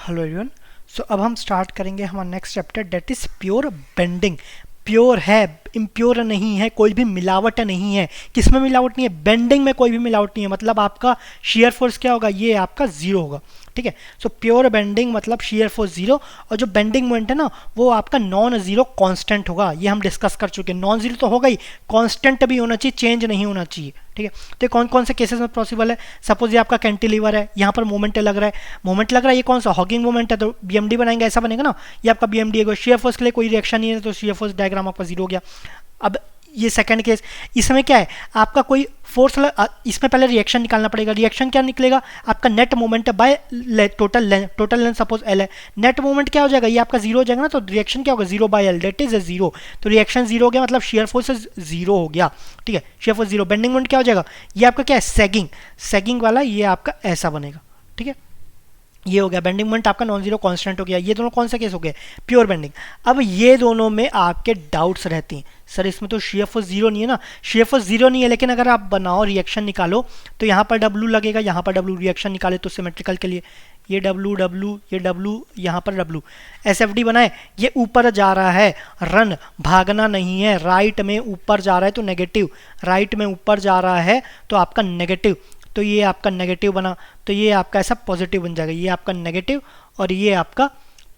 Hello everyone. सो अब हम start करेंगे हमारा next chapter, that is pure bending. Pure है, इम्प्योर नहीं है, कोई भी मिलावट नहीं है। किसमें मिलावट नहीं है? बेंडिंग में कोई भी मिलावट नहीं है। मतलब आपका शेयर फोर्स क्या होगा? ये आपका जीरो होगा। ठीक है। सो प्योर बेंडिंग मतलब शेयर फोर्स जीरो, और जो बेंडिंग मोमेंट है ना वो आपका नॉन जीरो कांस्टेंट होगा। ये हम डिस्कस कर चुके हैं। नॉन जीरो तो होगा ही, कांस्टेंट भी होना चाहिए, चेंज नहीं होना चाहिए। ठीक है। तो कौन कौन से केसेस में पॉसिबल है? सपोज ये आपका कैंटिलीवर है, यहाँ पर मोमेंट लग रहा है, ये कौन सा? हॉकिंग मोमेंट है, तो बीएमडी बनाएंगे, ऐसा बनेगा ना। ये आपका बीएमडी है। शेयर फोर्स के लिए कोई रिएक्शन नहीं है, तो शेयर फोर्स डायग्राम आपका जीरो हो गया। अब ये सेकंड केस, इसमें क्या है? आपका कोई फोर्स, इसमें पहले रिएक्शन निकालना पड़ेगा। रिएक्शन क्या निकलेगा? आपका net moment by total length suppose L है। नेट मोमेंट क्या हो जाएगा? ये आपका जीरो हो जाएगा ना, तो रिएक्शन क्या होगा? Zero by L, that is zero. तो रिएक्शन जीरो हो गया, मतलब शेयर फोर्स जीरो हो गया। ठीक है, shear force zero. Bending moment क्या हो जाएगा? ये आपका क्या है? सेगिंग वाला, ये आपका ऐसा बनेगा। ठीक है, ये हो गया। बेंडिंग मोमेंट आपका नॉन जीरो कांस्टेंट हो गया। ये दोनों कौन सा केस हो गए? Pure bending. अब ये दोनों में आपके डाउट्स रहते हैं, सर इसमें तो शेयर फोर्स जीरो नहीं है ना। शेयर फोर्स जीरो नहीं है, लेकिन अगर आप बनाओ, रिएक्शन निकालो, तो यहाँ पर W लगेगा, यहाँ पर W, रिएक्शन निकाले तो सिमेट्रिकल के लिए ये W, ये W, यहाँ पर W। SFD बनाए, ये ऊपर जा रहा है, रन, भागना नहीं है। राइट में ऊपर जा रहा है तो नेगेटिव, राइट में ऊपर जा रहा है तो आपका नेगेटिव, तो ये आपका नेगेटिव बना, तो ये आपका ऐसा पॉजिटिव बन जाएगा। ये आपका नेगेटिव और ये आपका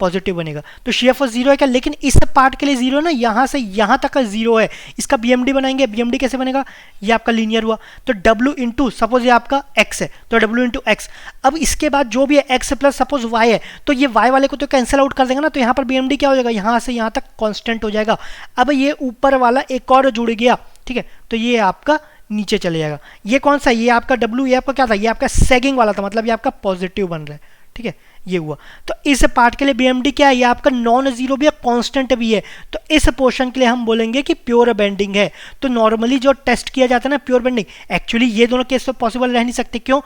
पॉजिटिव बनेगा। तो शेयर फोर्स जीरो है क्या? लेकिन इस पार्ट के लिए जीरो ना, यहाँ से यहाँ तक का जीरो है। इसका बीएमडी बनाएंगे, बीएमडी कैसे बनेगा? ये आपका लीनियर हुआ, तो W इंटू, सपोज ये आपका x है, तो W इंटू एक्स। अब इसके बाद जो भी है x प्लस सपोज y है, तो ये y वाले को तो कैंसिल आउट कर देंगे ना, तो यहाँ पर बीएमडी क्या हो जाएगा? यहाँ से यहाँ तक कॉन्स्टेंट हो जाएगा। अब ये ऊपर वाला एक और जुड़ गया। ठीक है, तो ये आपका नीचे चले जाएगा। ये कौन सा? ये आपका W, ये आपका क्या था? ये आपका सेगिंग वाला था, मतलब ये आपका पॉजिटिव बन रहा है। ठीक है, ये हुआ। तो इस पार्ट के लिए बीएमडी क्या है? ये आपका नॉन जीरो भी है, कांस्टेंट भी है। तो इस पोर्शन के लिए हम बोलेंगे कि प्योर बेंडिंग है। तो नॉर्मली जो टेस्ट किया जाता है ना प्योर बेंडिंग, एक्चुअली ये दोनों केस तो पॉसिबल रह नहीं सकते। क्यों?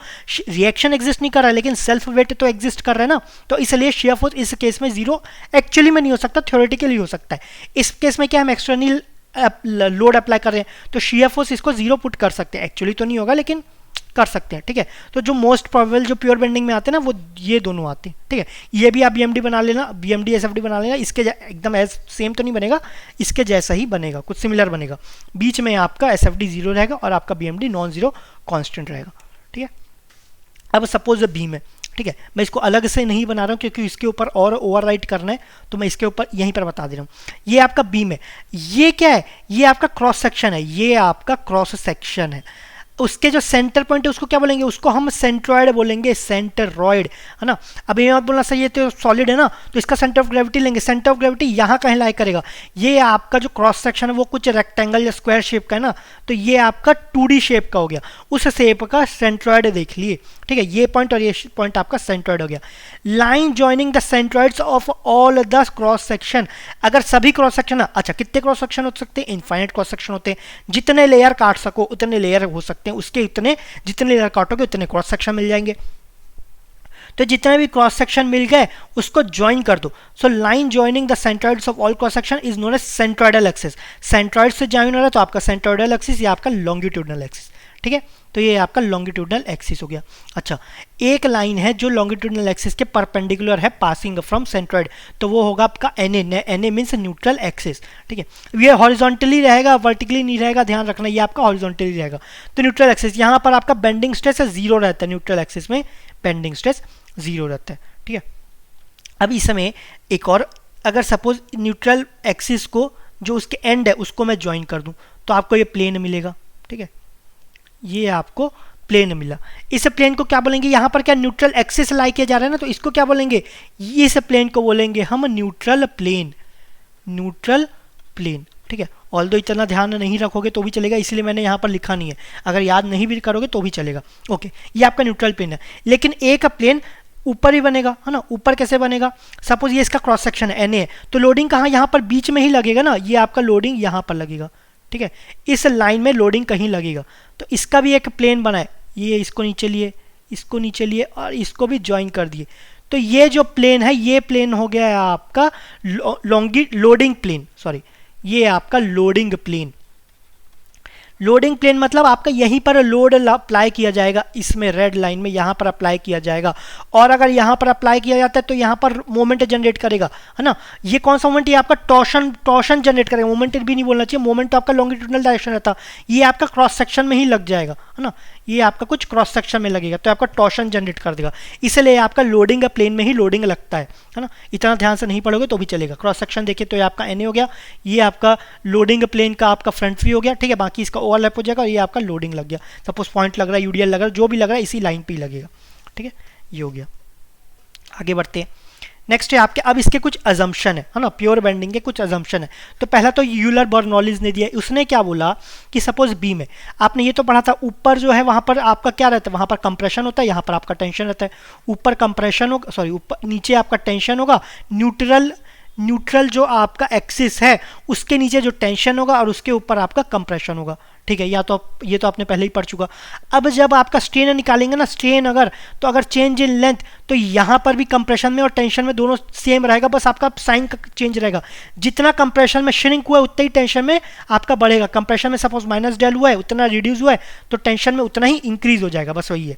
रिएक्शन एग्जिस्ट नहीं कर रहा है, लेकिन सेल्फ वेट तो एग्जिस्ट कर रहा है ना। तो इसलिए शेयर फोर्स इस केस में जीरो एक्चुअली में नहीं हो सकता, थ्योरेटिकली हो सकता है। इस केस में क्या हम एक्सटर्नल लोड अप्लाई कर रहे हैं, तो शेयर फोर्स इसको जीरो पुट कर सकते हैं। एक्चुअली तो नहीं होगा, लेकिन कर सकते हैं। ठीक है, तो जो मोस्ट प्रोबेबल जो प्योर बेंडिंग में आते हैं ना, वो ये दोनों आते हैं। ठीक है, ये भी आप बीएमडी बना लेना, बीएमडी एसएफडी बना लेना। इसके एकदम एज सेम तो नहीं बनेगा, इसके जैसा ही बनेगा, कुछ सिमिलर बनेगा। बीच में आपका एसएफडी जीरो रहेगा और आपका बीएमडी नॉन जीरो कांस्टेंट रहेगा। ठीक है, अब सपोज बीम है। ठीक है, मैं इसको अलग से नहीं बना रहा हूँ क्योंकि इसके ऊपर और ओवरराइट करना है, तो मैं इसके ऊपर यहीं पर बता दे रहा हूँ। ये आपका बीम है। ये क्या है? ये आपका क्रॉस सेक्शन है, ये आपका क्रॉस सेक्शन है। उसके जो सेंटर पॉइंट है उसको क्या बोलेंगे? उसको हम सेंट्रॉइड बोलेंगे, सेंटरॉइड, है ना। अब ये मत बोलना सही है, तो सॉलिड है ना, तो इसका सेंटर ऑफ ग्रेविटी लेंगे। सेंटर ऑफ ग्रेविटी यहाँ कहीं लाई करेगा। ये आपका जो क्रॉस सेक्शन है वो कुछ रेक्टेंगल या स्क्वायर शेप का है ना, तो ये आपका 2D शेप का हो गया। उस शेप का सेंट्रॉइड देख लिए। ठीक है, ये पॉइंट और ये पॉइंट आपका सेंट्रॉइड हो गया। Line joining the centroids of all the cross section. अगर सभी क्रॉस सेक्शन, अच्छा कितने क्रॉस सेक्शन हो सकते हैं? इनफाइनाइट क्रॉस सेक्शन होते हैं। जितने लेयर काट सको उतने लेयर हो सकते हैं, उसके इतने जितने लेयर काटोगे उतने क्रॉस सेक्शन मिल जाएंगे। तो जितने भी क्रॉस सेक्शन मिल गए उसको ज्वाइन कर दो। So line joining the centroids of all cross section is known as centroidal axis. Centroid से ज्वाइन हो रहा है तो आपका सेंट्रॉइडल एक्सिस, या आपका लॉन्गिट्यूडनल एक्सिस। ठीक है, तो ये आपका लॉन्गिट्यूडनल एक्सिस हो गया। अच्छा, एक लाइन है जो लॉन्गिट्यूडनल एक्सिस के परपेंडिकुलर है पासिंग फ्रॉम सेंट्रॉइड, तो वो होगा आपका N A means neutral axis. ठीक है, ये हॉरिजॉन्टली रहेगा, वर्टिकली नहीं रहेगा, ध्यान रखना, ये आपका हॉरिजॉन्टली रहेगा। तो न्यूट्रल एक्सिस, यहाँ पर आपका बेंडिंग स्ट्रेस जीरो रहता है। न्यूट्रल एक्सिस में बेंडिंग स्ट्रेस जीरो रहता है। ठीक है, अब इसमें एक और, अगर सपोज न्यूट्रल एक्सिस को जो उसके एंड है उसको मैं ज्वाइन कर दूं, तो आपको ये प्लेन मिलेगा। ठीक है, ये आपको प्लेन मिला। इस प्लेन को क्या बोलेंगे? यहाँ पर क्या न्यूट्रल एक्सिस लाई किया जा रहा है ना, तो इसको क्या बोलेंगे? इस प्लेन को बोलेंगे हम न्यूट्रल प्लेन, न्यूट्रल प्लेन। ठीक है, ऑल्दो इतना ध्यान नहीं रखोगे तो भी चलेगा, इसलिए मैंने यहाँ पर लिखा नहीं है। अगर याद नहीं भी करोगे तो भी चलेगा। ओके, ये आपका न्यूट्रल प्लेन है, लेकिन एक प्लेन ऊपर ही बनेगा, है ना। ऊपर कैसे बनेगा? सपोज ये इसका क्रॉस सेक्शन है, NA है, तो लोडिंग कहाँ? यहाँ पर बीच में ही लगेगा ना। ये आपका लोडिंग यहाँ पर लगेगा। ठीक है, इस लाइन में लोडिंग कहीं लगेगा, तो इसका भी एक प्लेन बना है। ये इसको नीचे लिए, इसको नीचे लिए और इसको भी ज्वाइन कर दिए, तो ये जो प्लेन है ये प्लेन हो गया है आपका लोडिंग प्लेन, सॉरी, ये आपका लोडिंग प्लेन। लोडिंग प्लेन मतलब आपका यहीं पर लोड अप्लाई किया जाएगा, इसमें रेड लाइन में यहाँ पर अप्लाई किया जाएगा, और अगर यहाँ पर अप्लाई किया जाता है तो यहाँ पर मोमेंट जनरेट करेगा, है ना। ये कौन सा मोमेंट, ये आपका टॉर्शन जनरेट करेगा, मोमेंट भी नहीं बोलना चाहिए, मोमेंट तो आपका लॉन्गिट्यूडनल डायरेक्शन रहता, ये आपका क्रॉस सेक्शन में ही लग जाएगा, है ना, ये आपका कुछ क्रॉस सेक्शन में लगेगा तो आपका टॉर्शन जनरेट कर देगा, इसलिए आपका लोडिंग प्लेन में ही लोडिंग लगता है ना। इतना ध्यान से नहीं पढ़ोगे तो भी चलेगा। क्रॉस सेक्शन देखिए तो ये आपका एनए हो गया, ये आपका लोडिंग प्लेन का आपका फ्रंट व्यू हो गया, ठीक है, बाकी इसका ओवरलैप हो जाएगा और ये आपका लोडिंग लग गया। सपोज पॉइंट लग रहा है, यूडीएल लग रहा है, जो भी लग रहा है इसी लाइन पे ही लगेगा, ठीक है, ये हो गया। आगे बढ़ते हैं, नेक्स्ट है आपके, अब इसके कुछ अजम्पशन है ना, प्योर बेंडिंग के कुछ अजम्पशन है। तो पहला तो यूलर बर्नौलीज ने दिया, उसने क्या बोला कि सपोज बी में आपने ये तो पढ़ा था, ऊपर जो है वहां पर आपका क्या रहता है, वहां पर कंप्रेशन होता है, यहाँ पर आपका टेंशन रहता है, ऊपर कंप्रेशन होगा, सॉरी ऊपर नीचे आपका टेंशन होगा, न्यूट्रल जो आपका एक्सिस है उसके नीचे जो टेंशन होगा और उसके ऊपर आपका कंप्रेशन होगा, ठीक है, या तो ये तो आपने पहले ही पढ़ चुका। अब जब आपका स्ट्रेन निकालेंगे ना, स्ट्रेन तो अगर चेंज इन लेंथ तो यहाँ पर भी कंप्रेशन में और टेंशन में दोनों सेम रहेगा, बस आपका साइन का चेंज रहेगा। जितना कंप्रेशन में श्रिंक हुआ है उतना ही टेंशन में आपका बढ़ेगा, कंप्रेशन में सपोज माइनस डेल हुआ है उतना रिड्यूस हुआ है तो टेंशन में उतना ही इंक्रीज हो जाएगा, बस वही है।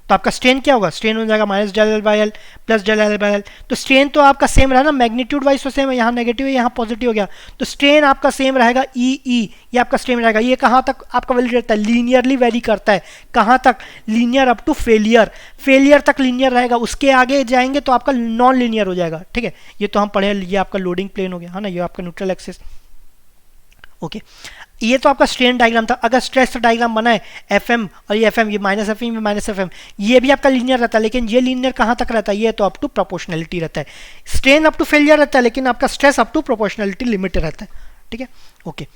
तो आपका स्ट्रेन क्या होगा, स्ट्रेन हो जाएगा minus del L by L plus del L by L. तो स्ट्रेन तो आपका सेम रहा ना, मैग्नीट्यूड वाइज तो सेम है, यहाँ नेगेटिव है यहाँ पॉजिटिव हो गया, तो स्ट्रेन आपका सेम रहेगा ये आपका स्ट्रेन रहेगा। ये कहाँ तक आपका वैलिड रहता है, लीनियरली वेरी करता है, कहाँ तक, लीनियर अप टू फेलियर तक लीनियर रहेगा, उसके आगे जाएंगे तो आपका नॉन लीनियर हो जाएगा, ठीक है। ये तो हम पढ़े, ये आपका लोडिंग प्लेन हो गया, है ना, ये आपका न्यूट्रल एक्सिस, ओके। ये तो आपका स्ट्रेन डायग्राम था। अगर स्ट्रेस डायग्राम बना है एफएम और ये एफएम, ये minus F M minus F M, ये भी आपका लीनियर रहता है, लेकिन ये लीनियर कहाँ तक रहता है, ये तो अप टू प्रोपोर्शनलिटी रहता है। स्ट्रेन अप टू फेलियर रहता है लेकिन आपका stress up to proportionality limit रहता है, ठीक है, ओके।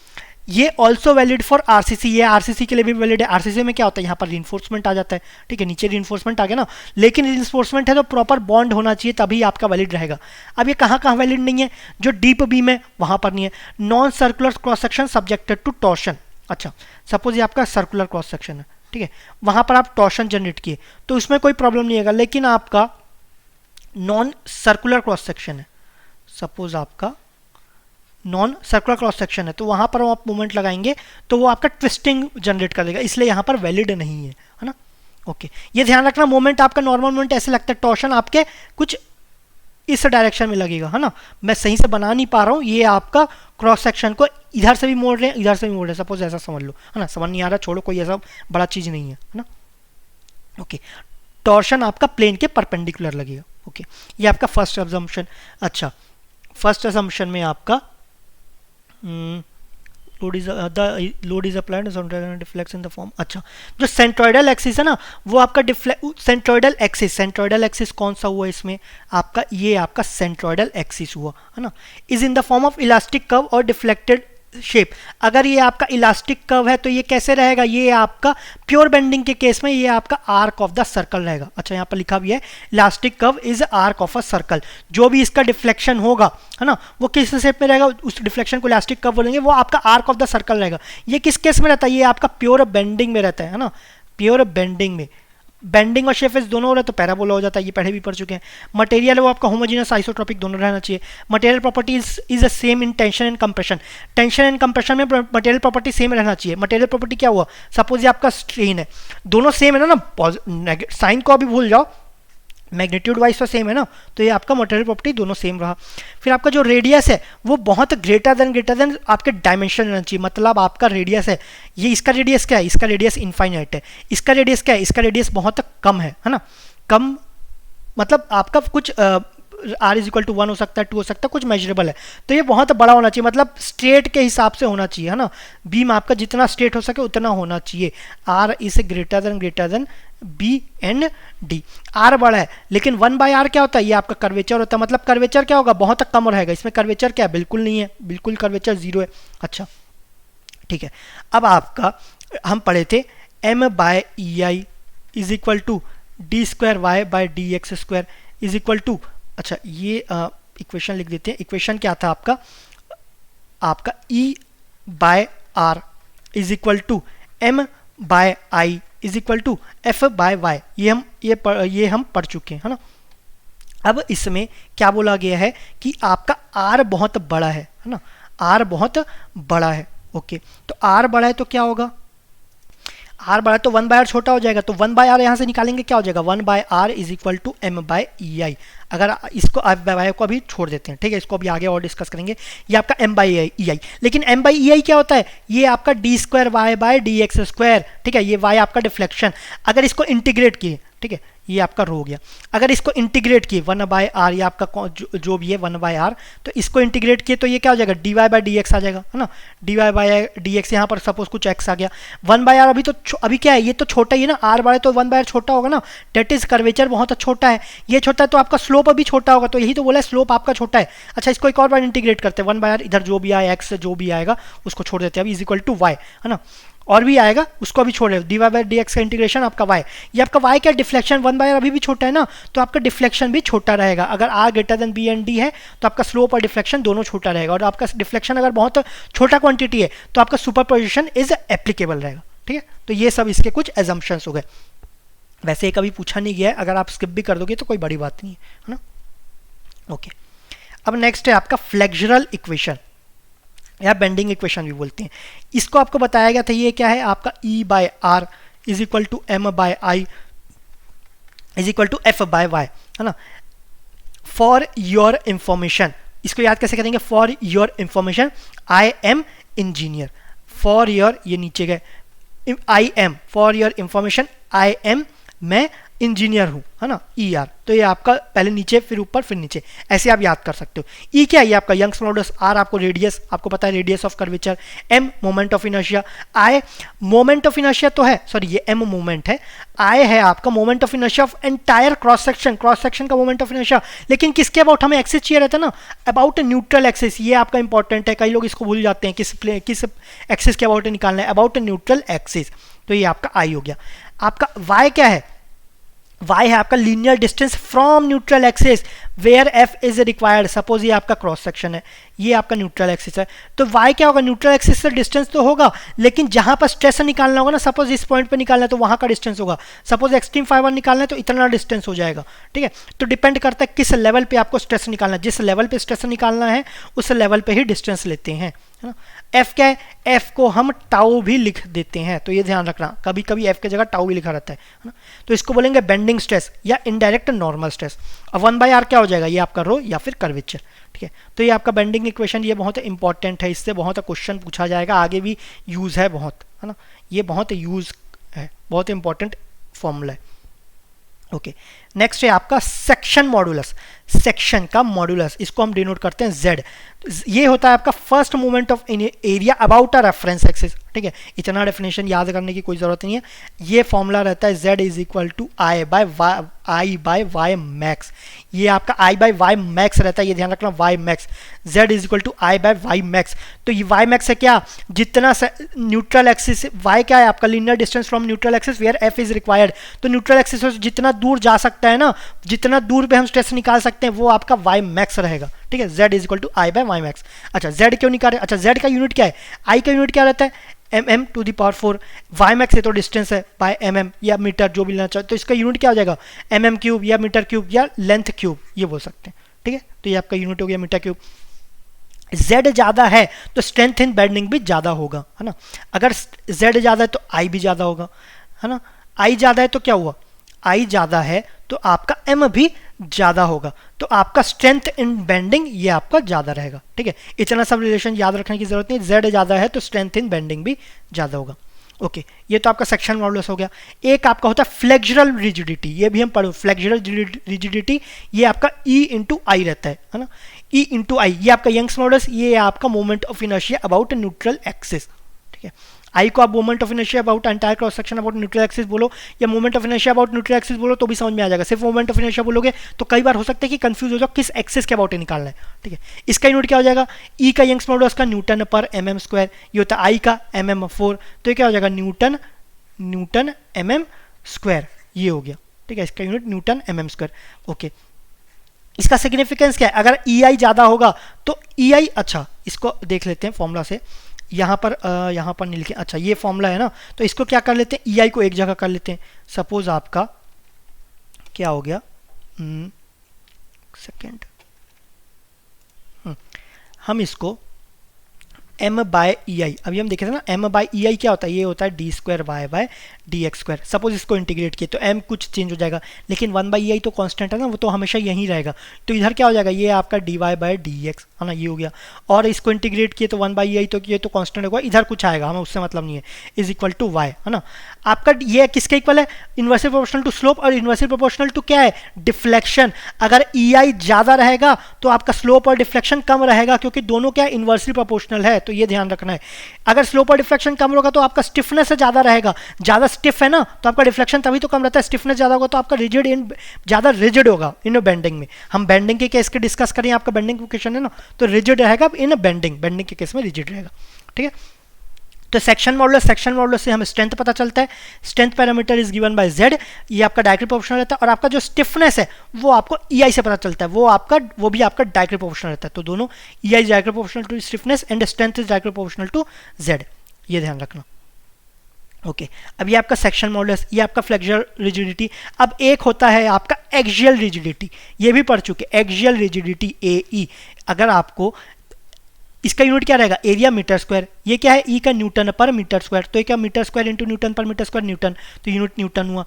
ये ऑल्सो वैलिड फॉर आरसीसी, ये आरसीसी के लिए भी वैलिड है। आरसीसी में क्या होता है, यहाँ पर रिइंफोर्समेंट आ जाता है, ठीक है, नीचे रिइंफोर्समेंट आ गया ना, लेकिन रिइंफोर्समेंट है तो प्रॉपर बॉन्ड होना चाहिए तभी आपका वैलिड रहेगा। अब ये कहाँ कहाँ वैलिड नहीं है, जो डीप बीम है वहाँ पर नहीं है। Non circular cross section subjected to torsion, अच्छा सपोज ये आपका सर्कुलर क्रॉस सेक्शन है, ठीक है, वहाँ पर आप टॉर्शन जनरेट किए तो उसमें कोई प्रॉब्लम नहीं आएगा, लेकिन आपका नॉन सर्कुलर क्रॉस सेक्शन है, सपोज आपका नॉन सर्कुलर क्रॉस सेक्शन है तो वहां पर आप मूवमेंट लगाएंगे तो वो आपका ट्विस्टिंग जनरेट कर देगा, इसलिए यहाँ पर वैलिड नहीं है ना, ओके। ये ध्यान रखना, मोमेंट आपका नॉर्मल मोमेंट ऐसे लगता है, टॉर्शन आपके कुछ इस डायरेक्शन में लगेगा, है ना। मैं सही से बना नहीं पा रहा हूँ, ये आपका क्रॉस सेक्शन को इधर से भी मोड़ रहे हैं इधर से भी मोड़ रहे हैं, सपोज ऐसा समझ लो, है ना, समझ नहीं आ रहा छोड़ो, कोई ऐसा बड़ा चीज नहीं है ना, ओके। टॉर्शन आपका प्लेन के परपेंडिकुलर लगेगा, ओके। ये आपका फर्स्ट अजम्पशन। अच्छा, फर्स्ट अजम्पशन में आपका load is applied deflects in the form. अच्छा, जो सेंट्रोइडल एक्सिस है ना वो आपका सेंट्रोइडल एक्सिस कौन सा हुआ इसमें, आपका ये आपका सेंट्रोइडल एक्सिस हुआ, है ना, is in the form of elastic curve और डिफ्लेक्टेड शेप। अगर ये आपका इलास्टिक कर्व है तो ये कैसे रहेगा, ये आपका प्योर बेंडिंग के केस में ये आपका आर्क ऑफ द सर्कल रहेगा। अच्छा, यहाँ पर लिखा भी है elastic curve is arc of a circle, जो भी इसका डिफ्लेक्शन होगा, है ना, वो किस शेप में रहेगा, उस डिफ्लेक्शन को इलास्टिक कर्व बोलेंगे, वो आपका आर्क ऑफ द सर्कल रहेगा। ये किस केस में रहता है, ये आपका प्योर बेंडिंग में रहता है ना, प्योर बेंडिंग में। बेंडिंग और शेफेज दोनों हो रहे तो पैराबोला हो जाता है, ये पहले भी पढ़ चुके हैं। मटेरियल है वो आपका होमोजेनियस आइसोट्रोपिक दोनों रहना चाहिए। Material properties is the same in tension and compression, tension and compression में मटेरियल प्रॉपर्टी सेम रहना चाहिए। मटेरियल प्रॉपर्टी क्या हुआ, सपोज ये आपका स्ट्रेन है, दोनों सेम है ना, साइन को अभी भूल जाओ, मैग्नीट्यूड वाइज तो सेम है ना, तो ये आपका मटेरियल प्रॉपर्टी दोनों सेम रहा। फिर आपका जो रेडियस है वो बहुत ग्रेटर देन आपके डायमेंशन रहना चाहिए, मतलब आपका रेडियस है, ये इसका रेडियस क्या है, इसका रेडियस इनफाइनाइट है, इसका रेडियस क्या है, इसका रेडियस बहुत कम है ना, कम मतलब आपका कुछ r इज इक्वल टू 1 हो सकता है, 2 हो सकता है, कुछ मेजरेबल है, तो ये बहुत बड़ा होना चाहिए, मतलब स्ट्रेट के हिसाब से होना चाहिए, है ना, बीम आपका जितना स्ट्रेट हो सके उतना होना चाहिए। r is greater than B and D. R बड़ा है लेकिन 1/r क्या होता है, ये आपका कर्वेचर होता है, मतलब कर्वेचर क्या होगा, बहुत कम रहेगा। इसमें कर्वेचर क्या है, बिल्कुल नहीं है, बिल्कुल कर्वेचर 0 है। अच्छा, ठीक है, अब आपका हम पढ़े थे m/ei is equal to d²y/dx² is equal to, अच्छा ये इक्वेशन लिख देते हैं। इक्वेशन क्या था आपका E/r is equal to m/i is equal to f/y, ये हम पढ़ चुके हैं, है ना। अब इसमें क्या बोला गया है कि आपका r बहुत बड़ा है ना, r बहुत बड़ा है, ओके। तो r बड़ा है तो क्या होगा, आर बड़ा तो 1/r छोटा हो जाएगा, तो 1/r यहाँ से निकालेंगे क्या हो जाएगा, 1/r is equal to m/ei। अगर इसको आप वाई को अभी छोड़ देते हैं, ठीक है, इसको अभी आगे और डिस्कस करेंगे। ये आपका m/ei, लेकिन m/ei क्या होता है, ये आपका d²y/dx², ठीक है, ये y आपका डिफ्लेक्शन। अगर इसको इंटीग्रेट किए, ठीक है, ये आपका रो हो गया। अगर इसको इंटीग्रेट किए 1/r, ये आपका जो भी है 1/r, तो इसको इंटीग्रेट किए तो ये क्या हो जाएगा, dy/dx आ जाएगा, है ना, dy/dx। यहाँ पर सपोज कुछ x आ गया, 1/r अभी क्या है, ये तो छोटा ही है ना, r बड़ा तो 1/r छोटा होगा ना, डेट इज कर्वेचर बहुत छोटा है, ये छोटा है तो आपका स्लोप अभी छोटा होगा, तो यही तो बोला है स्लोप आपका छोटा है। अच्छा, इसको एक और बार इंटीग्रेट करते हैं, 1/r इधर जो भी आए x जो भी आएगा उसको छोड़ देते हैं, अभी इज इक्वल टू y, है ना, और भी आएगा उसको अभी छोड़ dy/dx का इंटीग्रेशन आपका y। ये आपका y क्या डिफ्लेक्शन, 1/r अभी भी छोटा है ना, तो आपका डिफ्लेक्शन भी छोटा रहेगा। अगर r greater than b and d है तो आपका स्लोप और डिफ्लेक्शन दोनों छोटा रहेगा, और आपका डिफ्लेक्शन अगर बहुत छोटा क्वांटिटी है तो आपका सुपरपोजिशन इज एप्लीकेबल रहेगा, ठीक है। तो ये सब इसके कुछ एजम्पशंस हो गए। वैसे ये कभी पूछा नहीं गया है, अगर आप स्किप भी कर दोगे तो कोई बड़ी बात नहीं है ना। ओके, अब नेक्स्ट है आपका फ्लेक्सुरल इक्वेशन या बेंडिंग इक्वेशन भी बोलते हैं। इसको आपको बताया गया था, ये क्या है आपका E/r is equal to m/i is equal to f/y, है ना। फॉर योर इंफॉर्मेशन, इसको याद कैसे करेंगे, for your information I am engineer, for your, ये नीचे गए, I am, for your information I am, मैं इंजीनियर हूं, है ना, ER। तो ये आपका पहले नीचे फिर ऊपर फिर नीचे, ऐसे आप याद कर सकते हो। E क्या है, ये आपका यंग्स मॉडुलस, R आपको रेडियस, आपको पता है radius of curvature, M moment of inertia, I moment of inertia तो है, सॉरी ये M मोमेंट है, I है आपका moment of inertia of entire cross section का मोमेंट ऑफ इनर्शिया। लेकिन किसके अबाउट, हमें एक्सिस चाहिए रहता है ना, अबाउट न्यूट्रल एक्सिस, ये आपका इंपॉर्टेंट है, कई लोग इसको भूल जाते हैं, किस एक्सिस के अबाउट निकालना है, अबाउट न्यूट्रल एक्सिस। तो ये आपका I हो गया। आपका Y क्या है, y है आपका linear distance from neutral axis where f is required. Suppose ये आपका क्रॉस सेक्शन है, ये आपका न्यूट्रल एक्सिस है, तो y क्या होगा, न्यूट्रल एक्सिस से डिस्टेंस तो होगा, लेकिन जहां पर स्ट्रेस निकालना होगा ना, सपोज इस पॉइंट पे निकालना है तो वहां का डिस्टेंस होगा, सपोज एक्सट्रीम फाइबर निकालना है तो इतना डिस्टेंस हो जाएगा, ठीक है। तो डिपेंड करता है किस लेवल पे आपको स्ट्रेस निकालना है, जिस लेवल पे स्ट्रेस निकालना है उस लेवल पे ही डिस्टेंस लेते हैं, है ना। f क्या है, f को हम टाउ भी लिख देते हैं, तो ये ध्यान रखना, कभी कभी f की जगह टाउ भी लिखा रहता है ना। तो इसको बोलेंगे बेंडिंग स्ट्रेस या इनडायरेक्ट नॉर्मल स्ट्रेस। अब 1/r क्या हो जाएगा, ये आपका रो या फिर कर्वेचर, ठीक है। तो ये आपका बेंडिंग इक्वेशन, ये बहुत इंपॉर्टेंट है, इससे बहुत क्वेश्चन पूछा जाएगा, आगे भी यूज है बहुत, है ना, ये बहुत यूज है, बहुत इंपॉर्टेंट फॉर्मूला है। ओके, नेक्स्ट है आपका सेक्शन मॉडुलस, सेक्शन का मॉडुलस, इसको हम डिनोट करते हैं Z। ये होता है आपका first moment of area about a reference axis, ठीक है, इतना डेफिनेशन याद करने की कोई जरूरत नहीं है। ये फॉर्मूला रहता है Z is equal to I by y max, ये आपका I बाय वाई मैक्स रहता है, ये ध्यान रखना, y max, Z is equal to I by y max. तो ये वाई मैक्स है क्या, जितना न्यूट्रल एक्सिस, y क्या है आपका linear distance from neutral axis where f is required, तो न्यूट्रल एक्सिस से जितना दूर जा सकता है ना, जितना दूर पे हम स्ट्रेस निकाल सकते हैं वो आपका वाई मैक्स रहेगा, ठीक है। Z is equal to I by y max. अच्छा, Z क्यों निकाल रहे हैं, अच्छा Z का यूनिट क्या है, I का यूनिट क्या रहता है mm⁴, वाई मैक्स है तो डिस्टेंस है बाय mm या मीटर जो भी लेना चाहे, तो इसका यूनिट क्या हो जाएगा, mm³ या मीटर क्यूब या लेंथ क्यूब, ये बोल सकते हैं, ठीक है। तो ये आपका यूनिट हो गया मीटर क्यूब। Z ज़्यादा है तो स्ट्रेंथ इन बेंडिंग भी ज़्यादा होगा, है ना। अगर Z ज़्यादा है तो I भी ज़्यादा होगा, है ना। I ज़्यादा है तो क्या हुआ, I ज़्यादा है तो आपका M भी ज़्यादा होगा, तो आपका स्ट्रेंथ इन बेंडिंग ये आपका ज़्यादा रहेगा, ठीक है। इतना सब रिलेशन याद रखने की जरूरत नहीं, Z ज़्यादा है तो स्ट्रेंथ इन बेंडिंग भी ज़्यादा होगा। ओके, ये तो आपका सेक्शन मॉडुलस हो गया। एक आपका होता है फ्लेक्सुरल रिजिडिटी, ये भी हम पढ़ो, फ्लेक्सुरल रिजिडिटी, ये आपका E/I रहता है ना, E/I, ये आपका यंग्स मॉडुलस, ये आपका moment of inertia about neutral axis, ठीक है। I को आप moment of inertia about entire cross section about neutral axis बोलो या moment of inertia about neutral axis बोलो तो भी समझ में आ जाएगा। सिर्फ मोमेंट ऑफ इनर्शिया बोलोगे तो कई बार हो सकता है कि कंफ्यूज हो जाओ किस एक्सिस के अबाउट निकालना है, ठीक है। इसका यूनिट क्या हो जाएगा, E का यंग्स मॉडुलस का न्यूटन पर mm², ये होता है I का mm⁴, तो ये क्या हो जाएगा न्यूटन mm², ये हो गया, ठीक है। इसका यूनिट न्यूटन mm²। ओके, इसका सिग्निफिकेंस क्या है, अगर EI ज़्यादा होगा तो EI, अच्छा इसको देख लेते हैं फॉर्मूला से, यहाँ पर नहीं लिखे, अच्छा ये फॉर्मूला है ना, तो इसको क्या कर लेते हैं, EI को एक जगह कर लेते हैं। सपोज आपका क्या हो गया, सेकेंड, हम इसको m बाय ई आई। अभी हम देखे थे ना m बाय ई आई क्या होता है, ये होता है d square y by d x square. Suppose इसको इंटीग्रेट किए तो m कुछ चेंज हो जाएगा, लेकिन 1 बाई ई आई तो कांस्टेंट है ना, वो तो हमेशा यहीं रहेगा। तो इधर क्या हो जाएगा, ये आपका d y by d x है ना, ये हो गया। और इसको इंटीग्रेट किए तो 1 बाई ई आई, तो ये तो कांस्टेंट होगा, इधर कुछ आएगा, हमें उससे मतलब नहीं है, इज इक्वल टू वाई है ना। आपका ये किसके इक्वल है, इन्वर्सली प्रोपोर्शनल टू स्लोप और इन्वर्सली प्रोपोर्शनल टू क्या है, डिफ्लेक्शन। अगर ई आई ज़्यादा रहेगा तो आपका स्लोप और डिफ्लेक्शन कम रहेगा, क्योंकि दोनों क्या इन्वर्सली प्रोपोर्शनल है, तो ये ध्यान रखना है। अगर स्लोप और डिफ्लेक्शन कम होगा तो आपका स्टिफनेस ज़्यादा रहेगा, ज़्यादा स्टिफ है ना तो आपका डिफ्लेक्शन तभी तो कम रहता है, स्टिफनेस ज़्यादा होगा तो आपका रिजिड इन ज़्यादा रिजिड होगा इन बेंडिंग में। हम बेंडिंग के केस के डिस्कस करें, आपका बेंडिंग क्वेश्चन है ना, तो रिजिड रहेगा इन बेंडिंग, बेंडिंग के केस में रिजिड रहेगा, ठीक है। तो सेक्शन मॉडुलस से हमें स्ट्रेंथ पता चलता है, strength parameter is given by Z, ये आपका डायरेक्टली प्रोपोर्शनल रहता है। और आपका जो स्टिफनेस है वो आपको ई आई से पता चलता है, वो भी आपका डायरेक्टली प्रोपोर्शनल रहता है। तो दोनों E I directly proportional to stiffness and strength is directly proportional to Z, ये ध्यान रखना। ओके अब ये आपका सेक्शन मॉडुलस, ये आपका फ्लेक्सुरल रिजिडिटी। अब एक होता है आपका एक्सियल रिजिडिटी, ये भी पढ़ चुके, एक्सियल रिजिडिटी ए ई। अगर आपको इसका यूनिट क्या रहेगा, एरिया मीटर स्क्वायर, ये क्या है ई का न्यूटन पर मीटर स्क्वायर, तो ये क्या मीटर स्क्वायर इंटू न्यूटन पर मीटर स्क्वायर न्यूटन, तो यूनिट न्यूटन हुआ।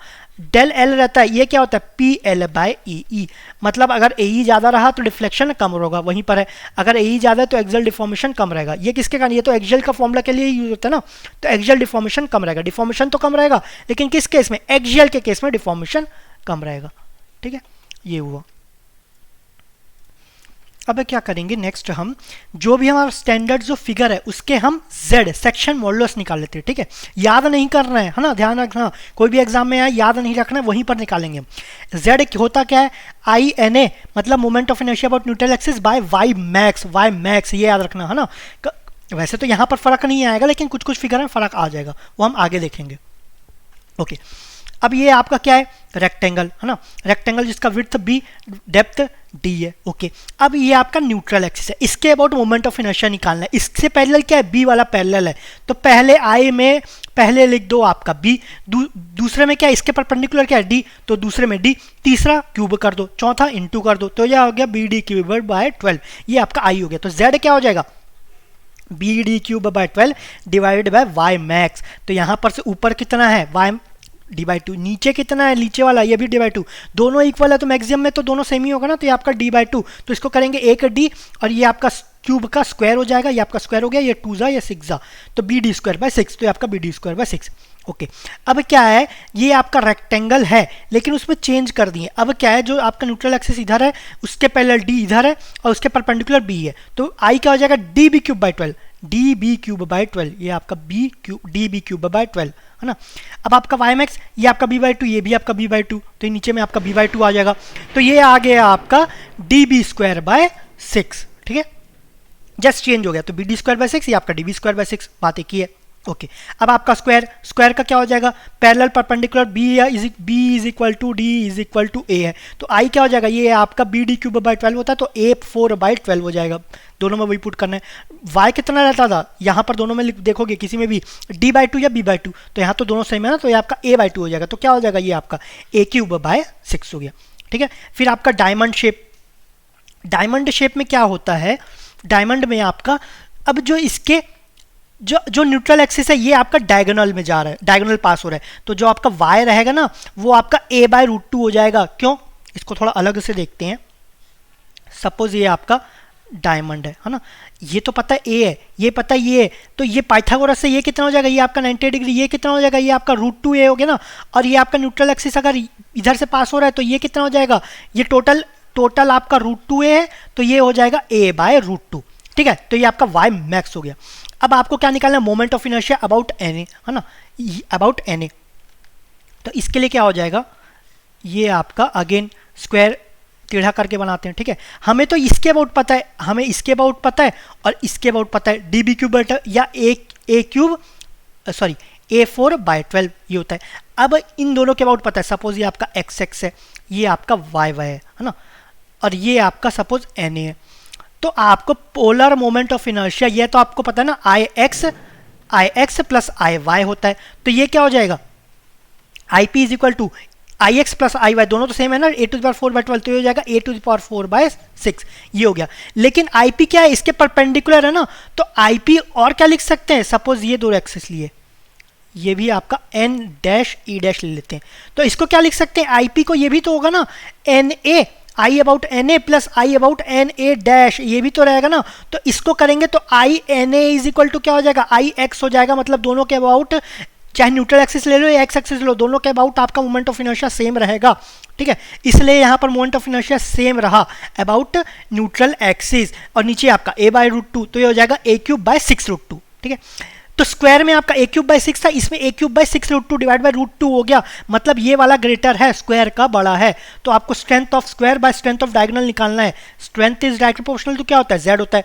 डेल एल रहता है, ये क्या होता है पी एल बाय ई ई, मतलब अगर ए ई ज़्यादा रहा तो डिफ्लेक्शन कम होगा, वहीं पर है। अगर ए ई ज़्यादा है तो एक्सियल डिफॉर्मेशन कम रहेगा। ये किसके कारण, ये तो एक्सियल का फॉर्मूला के लिए यूज होता है ना, तो एक्सियल डिफॉर्मेशन कम रहेगा। डिफॉर्मेशन तो कम रहेगा, लेकिन किस केस में, एक्सियल के केस में डिफॉर्मेशन कम रहेगा, ठीक है, ये हुआ। अब क्या करेंगे नेक्स्ट, हम जो भी हमारा स्टैंडर्ड जो फिगर है उसके हम z सेक्शन मॉडुलस निकाल लेते हैं, ठीक है। याद नहीं करना है ना, ध्यान रखना, कोई भी एग्जाम में आए याद नहीं रखना है, वहीं पर निकालेंगे हम। z होता क्या है, आई एन ए, मतलब moment of inertia about neutral axis by y max, ये याद रखना है ना। वैसे तो यहाँ पर फर्क नहीं आएगा, लेकिन कुछ कुछ फिगर में फर्क आ जाएगा, वो हम आगे देखेंगे। ओके अब ये आपका क्या है, रेक्टेंगल है ना, रेक्टेंगल जिसका विड्थ b डेप्थ d है। ओके अब ये आपका न्यूट्रल एक्सिस है, इसके अबाउट मोमेंट ऑफ इनर्शिया निकालना है। इससे पैरेलल क्या है, b वाला पैरेलल है, तो पहले i में पहले लिख दो आपका b, दूसरे में क्या है, इसके परपेंडिकुलर क्या है d, तो दूसरे में d, तीसरा क्यूब कर दो, चौथा इंटू कर दो, तो यह हो गया bd क्यूब बाय 12, ये आपका i हो गया। तो z क्या हो जाएगा, bd cube by 12 divided by y max. तो यहाँ पर से ऊपर कितना है y डी बाई टू, नीचे कितना है, नीचे वाला ये भी डी बाई टू, दोनों इक्वल है तो मैक्सिमम में तो दोनों सेम ही होगा ना, तो ये आपका डी बाई टू, तो इसको करेंगे एक डी और ये आपका क्यूब का स्क्वायर हो जाएगा, ये आपका स्क्वायर हो गया, ये 2 जा ये 6 जा, तो बी डी स्क्वायर बाय 6, तो ये आपका b d square by 6। Okay अब क्या है, ये आपका रेक्टेंगल है लेकिन उसमें चेंज कर दिए। अब क्या है, जो आपका न्यूट्रल एक्सिस इधर है उसके पैरेलल डी इधर है और उसके परपेंडिकुलर बी है, तो आई क्या हो जाएगा, d b cube by 12, d b cube by 12, ये आपका b cube d b cube by 12 है ना। अब आपका वाई मैक्स, ये आपका बी बाई 2, ये भी आपका बी बाई 2, तो नीचे में आपका बी बाई 2 आ जाएगा, तो ये आ गया आपका डी बी स्क्वायर बाय 6, ठीक है, जस्ट चेंज हो गया, तो बी डी स्क्वायर बाय 6, ये आपका डी बी स्क्वायर बाय 6, बात एक ही है। ओके अब आपका स्क्वायर का क्या हो जाएगा, parallel perpendicular B is equal to D is equal to A है, तो आई क्या हो जाएगा, ये आपका बी डी क्यूब बाई 12 होता है, तो ए 4 बाई 12 हो जाएगा, दोनों में वही पुट करना है। वाई कितना रहता था, यहाँ पर दोनों में देखोगे किसी में भी डी बाई 2 या बी बाई 2, तो यहाँ तो दोनों सेम है ना, तो ये आपका ए बाई 2 हो जाएगा, तो क्या हो जाएगा, ये आपका ए क्यूब बाय 6 हो गया, ठीक है। फिर आपका डायमंड शेप में क्या होता है, डायमंड में आपका अब जो इसके जो न्यूट्रल एक्सिस है ये आपका डायगोनल में जा रहा है, डायगोनल पास हो रहा है, तो जो आपका वाई रहेगा ना वो आपका a बाय रूट 2 हो जाएगा। क्यों, इसको थोड़ा अलग से देखते हैं। सपोज ये आपका डायमंड है ना, ये तो पता है a है, ये पता है ये है, तो ये पाइथागोरस से ये कितना हो जाएगा, ये आपका 90 डिग्री, ये कितना हो जाएगा, ये आपका रूट 2 a हो गया ना, और ये आपका न्यूट्रल एक्सिस अगर इधर से पास हो रहा है तो ये कितना हो जाएगा, ये टोटल आपका रूट 2 a है, तो ये हो जाएगा a बाय रूट 2, ठीक है, तो ये आपका वाई मैक्स हो गया। अब आपको क्या निकालना है, moment of inertia about n a है ना, अबाउट एन ए, तो इसके लिए क्या हो जाएगा, ये आपका अगेन स्क्वायर टेढ़ा करके बनाते हैं, ठीक है। हमें तो इसके अबाउट पता है, हमें इसके अबाउट पता है और इसके अबाउट पता है, डी बी क्यूब या ए क्यूब सॉरी A4 बाय 12 ये होता है। अब इन दोनों के अबाउट पता है, सपोज ये आपका एक्स एक्स है, ये आपका वाई वाई है ना, और ये आपका सपोज एन ए है, तो आपको पोलर मोमेंट ऑफ इनर्शिया ये तो आपको पता है ना, I x plus I y होता है, तो ये क्या हो जाएगा, I p is equal to I x plus I y दोनों तो सेम है ना, ए टू द पावर 4/12 तो ये हो जाएगा ए टू द पावर 4/6, ये हो गया। लेकिन आईपी क्या है, इसके परपेंडिकुलर है ना, तो आईपी और क्या लिख सकते हैं, सपोज ये दो एक्सिस लिए, ये भी आपका एन डैश ई डैश ले लेते हैं, तो इसको क्या लिख सकते हैं, आईपी को, ये भी तो होगा ना n a I about n a plus I about n a dash, ये भी तो रहेगा ना। तो इसको करेंगे तो I n a is equal to क्या हो जाएगा, आई एक्स हो जाएगा, मतलब दोनों के अबाउट, चाहे न्यूट्रल एक्सिस ले लो या एक्स एक्सिस लो, दोनों के अबाउट आपका मोमेंट ऑफ इनर्शिया सेम रहेगा, ठीक है। इसलिए यहाँ पर मोमेंट ऑफ इनर्शिया सेम रहा अबाउट न्यूट्रल एक्सिस, और नीचे आपका a बाय √2 तो ये हो जाएगा a³/6√2, ठीक है। तो स्क्वायर में आपका a³/6 था, इसमें a³/6√2 डिवाइड बाय √2 हो गया, मतलब ये वाला ग्रेटर है, स्क्वायर का बड़ा है। तो आपको strength of square by strength of diagonal निकालना है। Strength is directly proportional to क्या होता है, z होता है।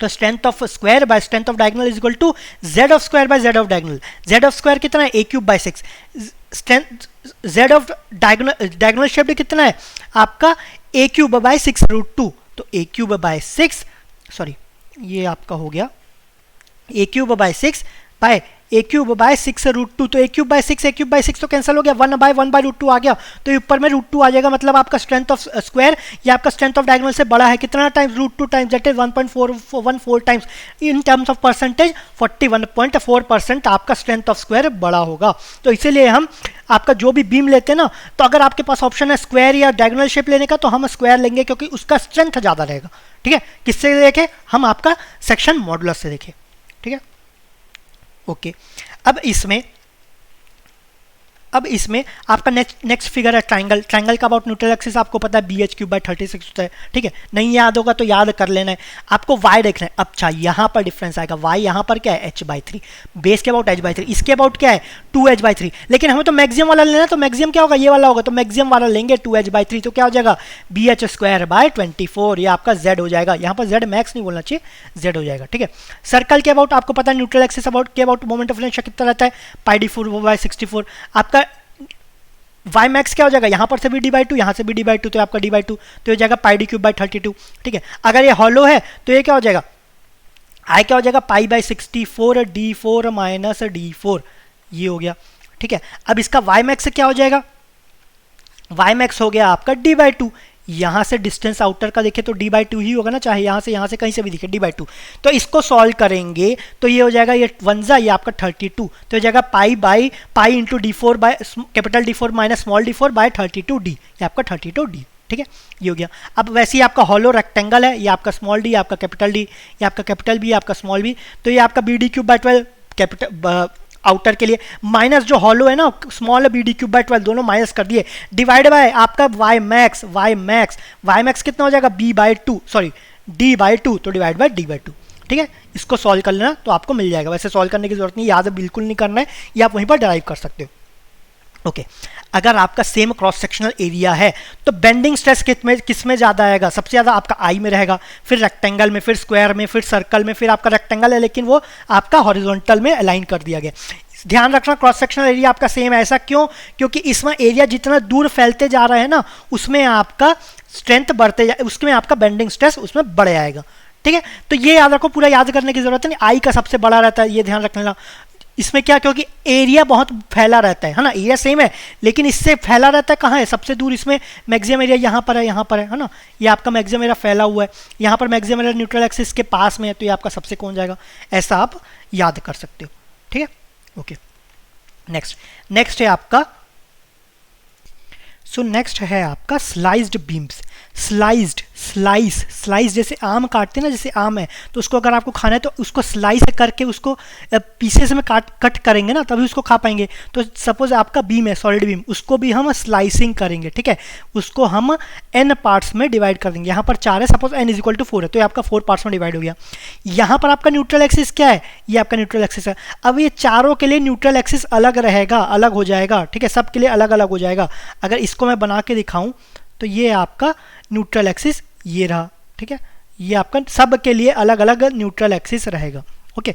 तो strength of square by strength of diagonal is equal to z of square by z of diagonal. z of square कितना है, a³/6, strength z of diagonal shaped कितना है आपका a³/6√2, तो a³/6, सॉरी ये आपका हो गया a³/6 बाय a³/6√2, तो a³/6 तो कैंसिल हो गया, 1/1/√2 आ गया, तो ऊपर में √2 आ जाएगा, मतलब आपका स्ट्रेंथ ऑफ स्क्वायर या आपका स्ट्रेंथ ऑफ डायगोनल से बड़ा है, कितना times, √2 times, that is 1.414 times, in terms of percentage 41.4% आपका स्ट्रेंथ ऑफ स्क्वायर बड़ा होगा। तो इसीलिए हम आपका जो भी बीम लेते हैं ना, तो अगर आपके पास ऑप्शन है स्क्वायर या डायगोनल शेप लेने का, तो हम स्क्वायर लेंगे क्योंकि उसका स्ट्रेंथ ज़्यादा रहेगा, ठीक है। किससे देखें हम, आपका सेक्शन मॉडुलस से देखें, ठीक है, ओके। अब इसमें आपका नेक्स्ट फिगर है ट्राइंगल। ट्राइंगल का अबाउट न्यूट्रल एक्सिस आपको पता है bh³/36 होता है, ठीक है। नहीं याद होगा तो याद कर लेना है। आपको y देखना है, अच्छा यहाँ पर डिफरेंस आएगा, y यहाँ पर क्या है h/3, बेस के अबाउट h/3, इसके अबाउट क्या है 2h/3, लेकिन हमें तो मैक्सिमम वाला लेना है, तो मैक्सिमम क्या होगा, ये वाला होगा, तो मैक्सिमम वाला लेंगे 2h/3, तो क्या हो जाएगा bh²/24, ये आपका z हो जाएगा। यहाँ पर z मैक्स नहीं बोलना चाहिए, z हो जाएगा, ठीक है। सर्कल के अबाउट आपको पता है न्यूट्रल एक्सिस अबाउट के अबाउट मोमेंट ऑफ इनर्शिया कितना रहता है, πd4/64। आपका y मैक्स क्या हो जाएगा, यहाँ पर से भी d/2, यहाँ से भी d/2, तो आपका d/2 तो हो जाएगा πd³/32, ठीक है। अगर ये हॉलो है तो ये क्या हो जाएगा, i क्या हो जाएगा π/64 d4 - d4, ये हो गया, ठीक है। अब इसका y मैक्स क्या हो जाएगा, y मैक्स हो गया आपका d/2, यहाँ से डिस्टेंस आउटर का देखें तो d/2 ही होगा ना, चाहे यहाँ से कहीं से भी दिखे d/2। तो इसको सॉल्व करेंगे तो ये हो जाएगा, ये 1 ये आपका 32, तो हो जाएगा pi into d4 by capital D4 minus small d4 by 32d, ये आपका 32d, ठीक है, ये हो गया। अब वैसे ही आपका हॉलो रेक्टेंगल है, ये आपका स्मॉल d, आपका कैपिटल D, ये आपका कैपिटल B, आपका स्मॉल b, तो ये आपका bd³/12 कैपिटल आउटर के लिए, माइनस जो हॉलो है ना स्मॉल bd³/12 दोनों माइनस कर दिए, डिवाइड बाय आपका y मैक्स कितना हो जाएगा b/2, सॉरी d/2, तो डिवाइड बाय d/2, ठीक है। इसको सॉल्व कर लेना तो आपको मिल जाएगा। वैसे सॉल्व करने की जरूरत नहीं, याद बिल्कुल नहीं करना है, ये आप वहीं पर डिराइव कर सकते हो, ओके। अगर आपका सेम क्रॉस सेक्शनल एरिया है तो बेंडिंग स्ट्रेस किस में ज़्यादा आएगा, सबसे ज़्यादा आपका आई में रहेगा, फिर रेक्टेंगल में, फिर स्क्वायर में, फिर सर्कल में, फिर आपका रेक्टेंगल है लेकिन वो आपका हॉरिजॉन्टल में अलाइन कर दिया गया। ध्यान रखना क्रॉस सेक्शनल एरिया आपका सेम है, ऐसा क्यों, क्योंकि इसमें एरिया जितना दूर फैलते जा रहा है ना, उसमें आपका स्ट्रेंथ बढ़ते जाए, उसमें आपका बेंडिंग स्ट्रेस उसमें बढ़ आएगा, ठीक है। तो ये याद रखो, पूरा याद करने की जरूरत नहीं, आई का सबसे बड़ा रहता है, ये ध्यान रख लेना। इसमें क्या, क्योंकि एरिया बहुत फैला रहता है ना, एरिया सेम है लेकिन इससे फैला रहता है कहाँ है, सबसे दूर, इसमें मैक्सिमम एरिया यहाँ पर है ना, ये आपका मैक्सिमम एरिया फैला हुआ है, यहाँ पर मैक्सिमम एरिया न्यूट्रल एक्सिस के पास में है, तो ये आपका सबसे कौन जाएगा, ऐसा आप याद कर सकते हो, ठीक है, ओके। नेक्स्ट है आपका, नेक्स्ट है आपका स्लाइस्ड बीम्स। स्लाइस जैसे आम काटते हैं ना, जैसे आम है तो उसको अगर आपको खाना है तो उसको स्लाइस करके उसको पीसेस में कट करेंगे ना, तभी उसको खा पाएंगे। तो सपोज आपका बीम है, सॉलिड बीम, उसको भी हम स्लाइसिंग करेंगे, ठीक है, उसको हम n पार्ट्स में डिवाइड कर देंगे। यहाँ पर 4 है, सपोज n = 4 है, तो ये आपका 4 पार्ट्स में डिवाइड हो गया। यहाँ पर आपका न्यूट्रल एक्सिस क्या है, ये आपका न्यूट्रल एक्सिस है। अब ये चारों के लिए न्यूट्रल एक्सिस अलग रहेगा, अलग हो जाएगा, ठीक है, सब के लिए अलग अलग हो जाएगा। अगर इसको मैं बना के दिखाऊं तो ये आपका न्यूट्रल एक्सिस ये रहा, ठीक है, ये आपका सब के लिए अलग अलग न्यूट्रल एक्सिस रहेगा, ओके।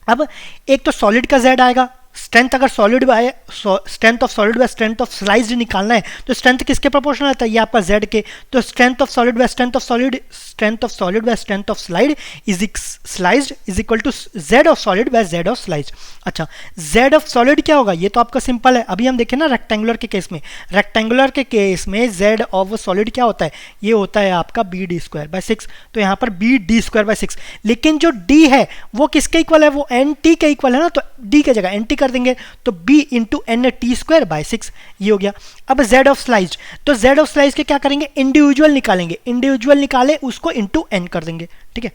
अब एक तो सॉलिड का z आएगा, स्ट्रेंथ अगर solid by strength of solid by strength of sliced निकालना है तो स्ट्रेंथ किसके प्रोपोर्शनल आता है, ये आपका z के। तो strength of solid by strength of solid, strength of solid by strength of slide is sliced is equal to z of solid by z of sliced. अच्छा, z ऑफ सॉलिड क्या होगा, ये तो आपका सिंपल है। अभी हम देखें ना रेक्टेंगुलर के केस में, रेक्टेंगुलर के केस में z ऑफ सॉलिड क्या होता है, ये होता है आपका bd²/6। तो यहाँ पर bd²/6, लेकिन जो d है वो किसके इक्वल है, वो nt के इक्वल है ना, तो d के जगह nt कर देंगे तो b इंटू nt²/6 ये हो गया। अब z ऑफ स्लाइज्ड, तो z ऑफ स्लाइज्ड के क्या करेंगे, इंडिविजुअल निकालेंगे, इंडिविजुअल निकाले उसको इंटू n कर देंगे, ठीक है।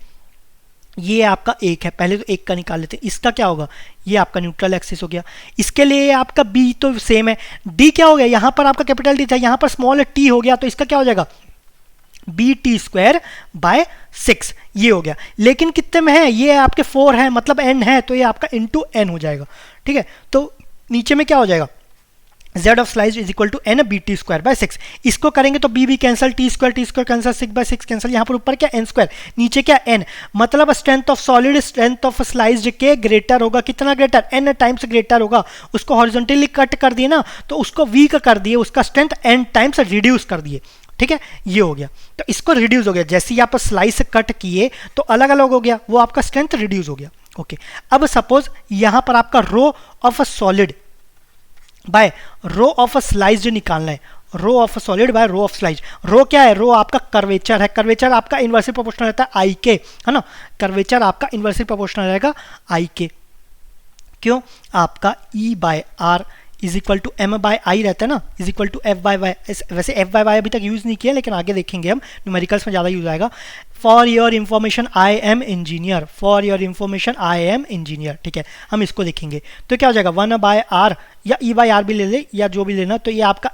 ये आपका एक है, पहले तो एक का निकाल लेते हैं, इसका क्या होगा, ये आपका न्यूट्रल एक्सिस हो गया। इसके लिए आपका b तो सेम है, d क्या हो गया, यहां पर आपका कैपिटल D था, यहां पर स्मॉल t हो गया, तो इसका क्या हो जाएगा bt²/6 ये हो गया। लेकिन कितने में है, ये आपके 4 है, मतलब n है, तो ये आपका इंटू n हो जाएगा, ठीक है। तो नीचे में क्या हो जाएगा, z of slice is equal to n bt²/6। इसको करेंगे तो b cancel, t² cancel, 6/6 cancel, यहाँ पर ऊपर क्या n², नीचे क्या n, मतलब strength of solid strength of sliced के ग्रेटर होगा, कितना ग्रेटर, n टाइम्स ग्रेटर होगा। उसको हॉरिजॉन्टली कट कर दिए ना, तो उसको वीक कर दिए, उसका स्ट्रेंथ n टाइम्स रिड्यूस कर दिए, ठीक है, ये हो गया। तो इसको रिड्यूस हो गया, जैसे ही आप स्लाइस कट किए तो अलग अलग हो गया, वो आपका स्ट्रेंथ रिड्यूस हो गया। ओके, अब सपोज यहां पर आपका rho of a solid by rho of a sliced निकालना है, rho of solid by rho of slice. Rho क्या है, रो आपका कर्वेचर है, कर्वेचर आपका इन्वर्सली प्रोपोर्शनल रहता है आई के, है ना, कर्वेचर आपका इन्वर्सली प्रोपोर्शनल रहेगा आई के। क्यों, आपका E by R is equal to M by I रहता है ना, is equal to F by Y. वैसे एफ बाय वाई अभी तक यूज नहीं किया, लेकिन आगे देखेंगे हम, न्यूमेरिकल्स में ज़्यादा यूज आएगा। For your information I am engineer, for your information I am engineer, ठीक है, हम इसको देखेंगे। तो क्या हो जाएगा 1/r या e बाय आर भी ले ले या जो भी लेना, तो ये आपका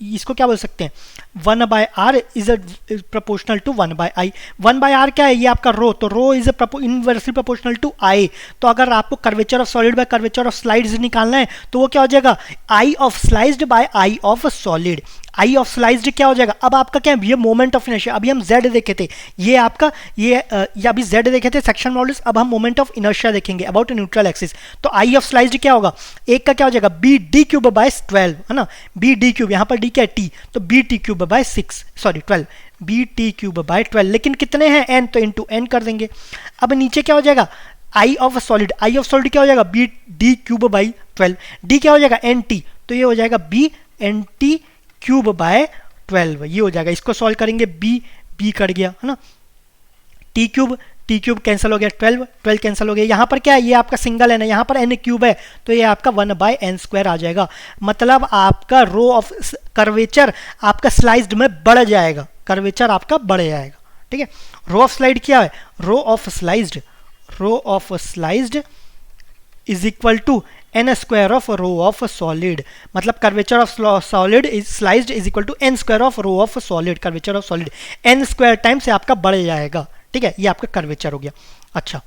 इसको क्या बोल सकते हैं, 1/r is proportional to 1/i। 1/r क्या है, ये आपका रो, तो rho is inversely proportional to I. तो अगर आपको curvature of solid by curvature of slides निकालना है तो वो क्या हो जाएगा, I of sliced by I of solid. I of sliced क्या हो जाएगा, अब आपका क्या है, ये मोमेंट ऑफ इनर्शिया, अभी हम z देखे थे, ये आपका ये अभी z देखे थे सेक्शन मॉडल्स, अब हम मोमेंट ऑफ इनर्शिया देखेंगे अबाउट न्यूट्रल एक्सिस। तो आई ऑफ स्लाइज्ड क्या होगा, एक का क्या हो जाएगा bd³/12, है ना, bd³, यहाँ पर d क्या है t, तो bt³/6 सॉरी 12, bt³/12, लेकिन कितने हैं n, तो इंटू n कर देंगे। अब नीचे क्या हो जाएगा, I of solid, I of solid क्या हो जाएगा bd³/12, d क्या हो जाएगा nt, तो ये हो जाएगा bnt³/12 ये हो जाएगा। इसको सॉल्व करेंगे, b कट गया, है ना, t³ कैंसिल हो गया, 12 कैंसिल हो गया। यहाँ पर क्या है, ये आपका सिंगल है ना, यहाँ पर n³ है, तो ये आपका 1/n² आ जाएगा। मतलब आपका रो ऑफ कर्वेचर आपका स्लाइज्ड में बढ़ जाएगा, कर्वेचर आपका बढ़ जाएगा, ठीक है। रो ऑफ स्लाइड क्या है, rho of sliced is equal to n² of rho of solid, मतलब curvature of solid is sliced is equal to n² of rho of solid, curvature of solid n² time से आपका बढ़ जाएगा, ठीक है, ये आपका कर्वेचर हो गया। अच्छा,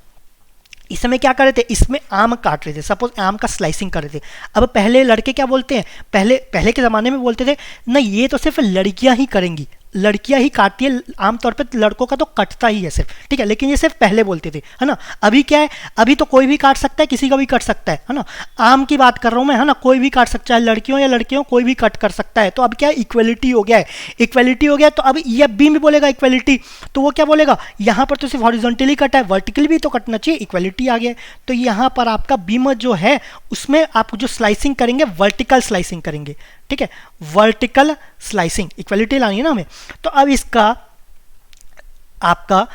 इसमें क्या कर रहे थे, इसमें आम काट रहे थे, सपोज आम का स्लाइसिंग कर रहे थे। अब पहले लड़के क्या बोलते हैं, पहले के ज़माने में बोलते थे ना, ये तो सिर्फ लड़कियां ही करेंगी, लड़कियां ही काटती है, आमतौर पे लड़कों का तो कटता ही है सिर्फ, ठीक है, लेकिन ये सिर्फ पहले बोलते थे, है ना। अभी क्या है, अभी तो कोई भी काट सकता है, किसी का भी कट सकता है ना। आम की बात कर रहा हूँ मैं, है ना, कोई भी काट सकता है, लड़कियों या लड़कियों कोई भी कट कर सकता है। तो अब क्या है, इक्वलिटी हो गया है, इक्वलिटी हो गया। तो अब ये बी में बोलेगा इक्वलिटी, तो वो क्या बोलेगा, यहाँ पर तो सिर्फ हॉरिजॉन्टली कटा है, वर्टिकली भी तो कटना चाहिए, इक्वलिटी आ गया। तो यहाँ पर आपका बीम जो है उसमें आप जो स्लाइसिंग करेंगे वर्टिकल स्लाइसिंग करेंगे, ठीक है, वर्टिकल स्लाइसिंग, इक्वलिटी लानी है ना हमें। तो अब इसका आपका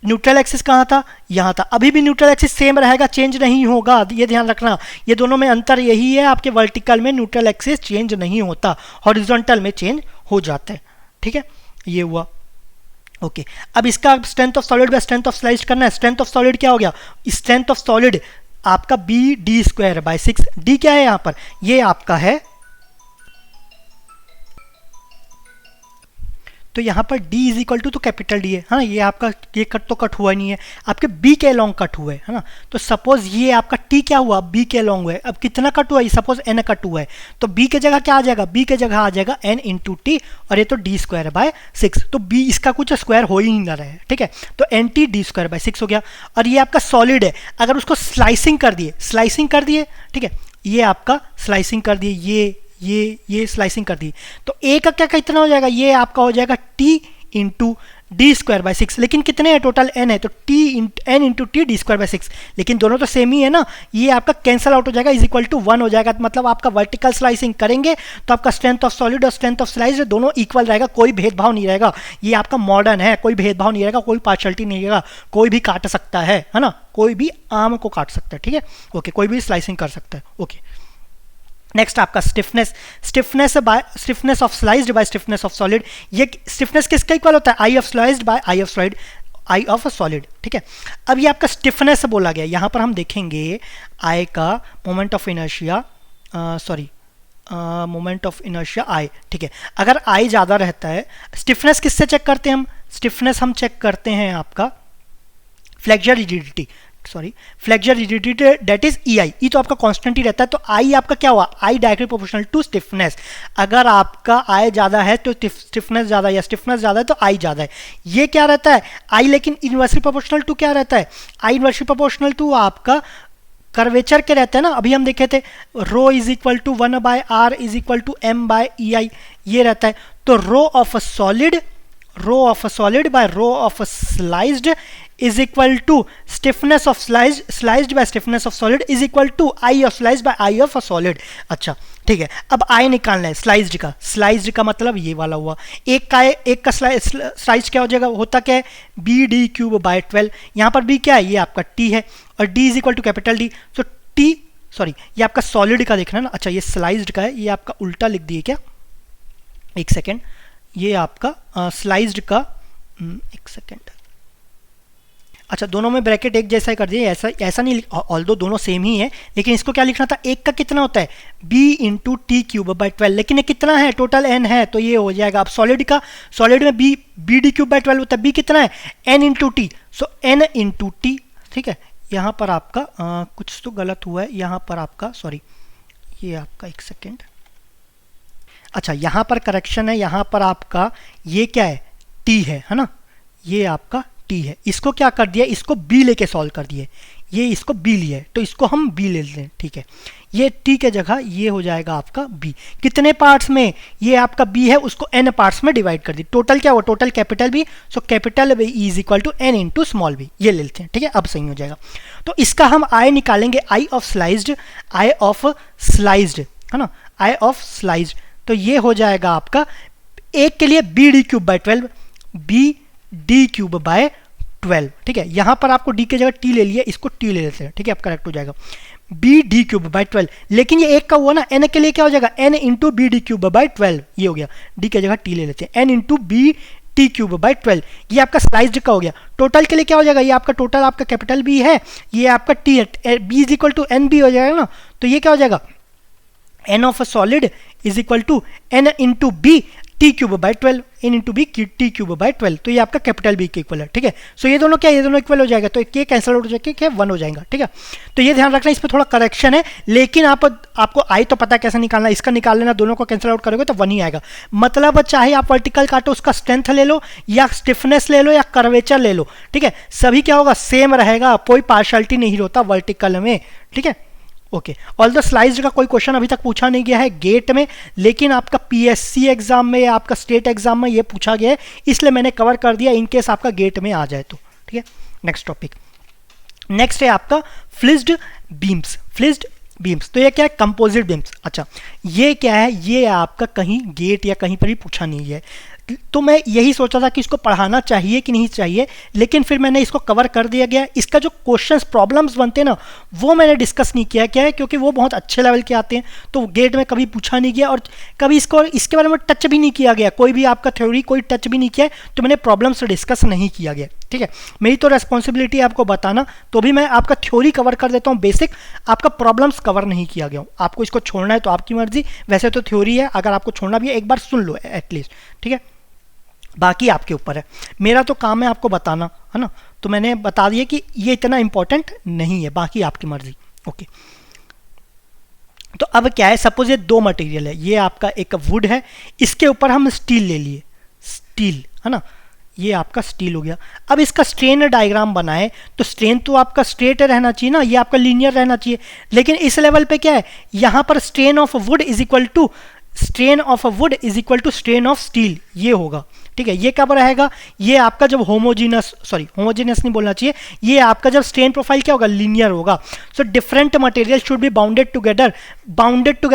न्यूट्रल एक्सिस कहाँ था, यहाँ था, अभी भी न्यूट्रल एक्सिस सेम रहेगा, चेंज नहीं होगा, ये ध्यान रखना। ये दोनों में अंतर यही है, आपके वर्टिकल में न्यूट्रल एक्सिस चेंज नहीं होता, हॉरिजॉन्टल में चेंज हो जाता है, ठीक है, ये हुआ। ओके, अब इसका strength of solid by strength of sliced करना है। स्ट्रेंथ ऑफ सॉलिड क्या हो गया, स्ट्रेंथ ऑफ सॉलिड आपका bd²/6, d क्या है यहाँ पर, ये आपका है, तो यहाँ पर d इज इक्वल टू तो कैपिटल D है, हाँ, ये आपका ये कट तो कट हुआ नहीं है, आपके b के अलॉन्ग कट हुआ है ना। तो सपोज ये आपका t क्या हुआ, b के अलॉन्ग हुआ है। अब कितना कट हुआ है, सपोज n कट हुआ है, तो b के जगह क्या आ जाएगा, b के जगह आ जाएगा n इंटू टी, और ये तो d²/6, तो b इसका कुछ स्क्वायर हो ही नहीं रहा है, ठीक है, तो nt d²/6 हो गया। और ये आपका सॉलिड है, अगर उसको स्लाइसिंग कर दिए, ठीक है, ये आपका स्लाइसिंग कर दिए, ये स्लाइसिंग कर दी, तो ए का क्या कितना हो जाएगा, ये आपका हो जाएगा t into d square by 6, लेकिन कितने हैं टोटल एन है, तो t n into t d square by 6, लेकिन दोनों तो सेम ही है ना, ये आपका कैंसल आउट हो जाएगा, इज इक्वल टू 1 हो जाएगा, मतलब आपका वर्टिकल स्लाइसिंग करेंगे तो आपका स्ट्रेंथ ऑफ सॉलिड और स्ट्रेंथ ऑफ स्लाइस दोनों इक्वल रहेगा, कोई भेदभाव नहीं रहेगा, ये आपका मॉडर्न है, कोई भेदभाव नहीं रहेगा, कोई पार्शलिटी नहीं रहेगा, कोई भी काट सकता है ना, कोई भी आम को काट सकता है, ठीक है, ओके, कोई भी स्लाइसिंग कर सकता है, ओके। नेक्स्ट आपका stiffness of sliced by stiffness of solid, ये स्टिफनेस किसका इक्वल होता है, I of sliced by I of solid, I of a solid, ठीक है। अब ये आपका स्टिफनेस बोला गया, यहां पर हम देखेंगे आई का moment of inertia, moment of inertia I, ठीक है। अगर आई ज़्यादा रहता है, स्टिफनेस किससे चेक करते हैं हम, स्टिफनेस हम चेक करते हैं आपका फ्लेक्सर रिजिडिटी, दैट इज ई आई, ई तो आपका कांस्टेंट ही रहता है, तो आई आपका क्या हुआ, I directly proportional to stiffness, अगर आपका आई ज़्यादा है तो स्टिफनेस ज़्यादा, या स्टिफनेस ज़्यादा है तो आई ज़्यादा है, ये क्या रहता है आई, लेकिन इनवर्सली प्रोपोर्शनल टू क्या रहता है, आई इनवर्सली प्रोपोर्शनल टू आपका कर्वेचर के रहते हैं ना, अभी हम देखे थे rho is equal to 1 by R is equal to M by E I, ये रहता है, तो rho of a solid by rho of a sliced is equal to stiffness of sliced by stiffness of solid is equal to I of sliced by I of a solid। अच्छा ठीक है, अब I निकालना है sliced का मतलब ये वाला हुआ, एक का स्लाइस्ड क्या हो जाएगा, होता क्या है बी डी क्यूब बाय 12, यहाँ पर बी क्या है, ये आपका टी है, और d is equal to capital d, तो टी ये आपका सॉलिड का देखना है ना, अच्छा ये स्लाइस्ड का है, ये आपका उल्टा लिख दिए क्या, एक सेकेंड, ये आपका स्लाइस्ड का, एक सेकेंड, अच्छा दोनों में ब्रैकेट एक जैसा ही कर दिए, ऐसा नहीं, ऑल्दो दोनों सेम ही है, लेकिन इसको क्या लिखना था, एक का कितना होता है b into T cube by 12, लेकिन ये कितना है टोटल n है, तो ये हो जाएगा, अब सॉलिड में बी डी क्यूब बाई 12 होता है, b कितना है n इंटू टी, सो n इंटू टी, ठीक है। यहाँ पर आपका कुछ तो गलत हुआ है, यहाँ पर आपका ये आपका एक सेकेंड, अच्छा यहाँ पर करेक्शन है, यहाँ पर आपका ये क्या है t है ना, ये आपका t है, इसको क्या कर दिया, इसको b लेके सॉल्व कर दिए, ये इसको b लिया है तो इसको हम b ले लेते हैं, ठीक है, ये t के जगह ये हो जाएगा आपका b, कितने पार्ट्स में, ये आपका b है उसको n पार्ट्स में डिवाइड कर दी, टोटल क्या हुआ, total capital b, so capital b is equal to n into small b, ये ले लेते हैं, ठीक है, अब सही हो जाएगा। तो इसका हम i निकालेंगे, आई ऑफ स्लाइज्ड है ना, आई ऑफ स्लाइज्ड, तो ये हो जाएगा आपका एक के लिए b d cube by 12, b d cube by 12, ठीक है, यहां पर आपको d के जगह t ले लिया, इसको t ले लेते हैं, ठीक है, अब करेक्ट हो जाएगा बी डी क्यूब बाय 12, लेकिन ये एक का हुआ ना, n के लिए क्या हो जाएगा n into b d cube by 12, ये हो गया, d के जगह t ले लेते हैं, n into b t cube by 12, ये आपका स्लाइस्ड का हो गया, टोटल के लिए क्या हो जाएगा, ये आपका टोटल आपका कैपिटल b है, ये आपका t है, b is equal to n b हो जाएगा ना, तो ये क्या हो जाएगा n of a solid is equal to n into b t cube by 12, n into b t cube by 12, तो ये आपका कैपिटल बी के इक्वल है, ठीक है। सो ये दोनों क्या, ये दोनों इक्वल हो जाएगा, तो ये कैंसिल आउट हो जाएगा, क्या 1 हो जाएगा, ठीक है। तो ये ध्यान रखना, इस पर थोड़ा करेक्शन है, लेकिन आपको आई तो पता है कैसे निकालना, इसका निकाल लेना, दोनों को कैंसिल आउट करोगे तो 1 ही आएगा, मतलब चाहे आप वर्टिकल काटो उसका स्ट्रेंथ ले लो, या स्टिफनेस ले लो, या कर्वेचर ले लो, ठीक है, सभी क्या होगा सेम रहेगा, कोई पार्शलिटी नहीं होता वर्टिकल में, ठीक है, ओके। ऑल द स्लाइस्ड का कोई क्वेश्चन अभी तक पूछा नहीं गया है गेट में, लेकिन आपका पीएससी एग्जाम में या आपका स्टेट एग्जाम में ये पूछा गया है, इसलिए मैंने कवर कर दिया इन केस आपका गेट में आ जाए तो, ठीक है। नेक्स्ट टॉपिक, नेक्स्ट है आपका फ्लिस्ड बीम्स, तो ये क्या है कंपोजिट बीम्स, अच्छा ये क्या है, ये आपका कहीं गेट या कहीं पर भी पूछा नहीं है, तो मैं यही सोचा था कि इसको पढ़ाना चाहिए कि नहीं चाहिए, लेकिन फिर मैंने इसको कवर कर दिया गया, इसका जो क्वेश्चंस प्रॉब्लम्स बनते हैं ना वो मैंने डिस्कस नहीं किया, क्या है क्योंकि वो बहुत अच्छे लेवल के आते हैं, तो गेट में कभी पूछा नहीं गया, और कभी इसके बारे में टच भी नहीं किया गया, कोई भी आपका थ्योरी कोई टच भी नहीं किया है, तो मैंने प्रॉब्लम्स डिस्कस नहीं किया गया, ठीक है। मेरी तो रेस्पॉन्सिबिलिटी है आपको बताना, तो भी मैं आपका थ्योरी कवर कर देता हूँ बेसिक, आपका प्रॉब्लम्स कवर नहीं किया गया हूँ, आपको इसको छोड़ना है तो आपकी मर्जी, वैसे तो थ्योरी है, अगर आपको छोड़ना भी है एक बार सुन लो एटलीस्ट, ठीक है, बाकी आपके ऊपर है, मेरा तो काम है आपको बताना, है ना, तो मैंने बता दिया कि ये इतना इंपॉर्टेंट नहीं है, बाकी आपकी मर्जी, ओके। तो अब क्या है, सपोज ये दो मटेरियल है, ये आपका एक वुड है, इसके ऊपर हम स्टील ले लिए, स्टील है ना, ये आपका स्टील हो गया। अब इसका स्ट्रेन डायग्राम बनाए तो स्ट्रेन तो आपका स्ट्रेट रहना चाहिए ना, ये आपका लीनियर रहना चाहिए, लेकिन इस लेवल पे क्या है, यहाँ पर strain of wood is equal to strain of wood is equal to strain of steel, ये होगा। ठीक है, ये कब रहेगा, ये आपका जब होमोजीनियस नहीं बोलना चाहिए, ये आपका जब स्ट्रेन प्रोफाइल क्या होगा, लीनियर होगा। So different material should be bounded together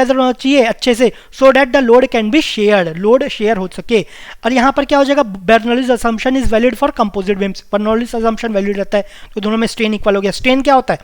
होना चाहिए अच्छे से, so that the load can be shared, load share हो सके। और यहाँ पर क्या हो जाएगा, Bernoulli's assumption is valid for composite beams, Bernoulli's assumption valid रहता है, तो दोनों में स्ट्रेन इक्वल हो गया। स्ट्रेन क्या होता है,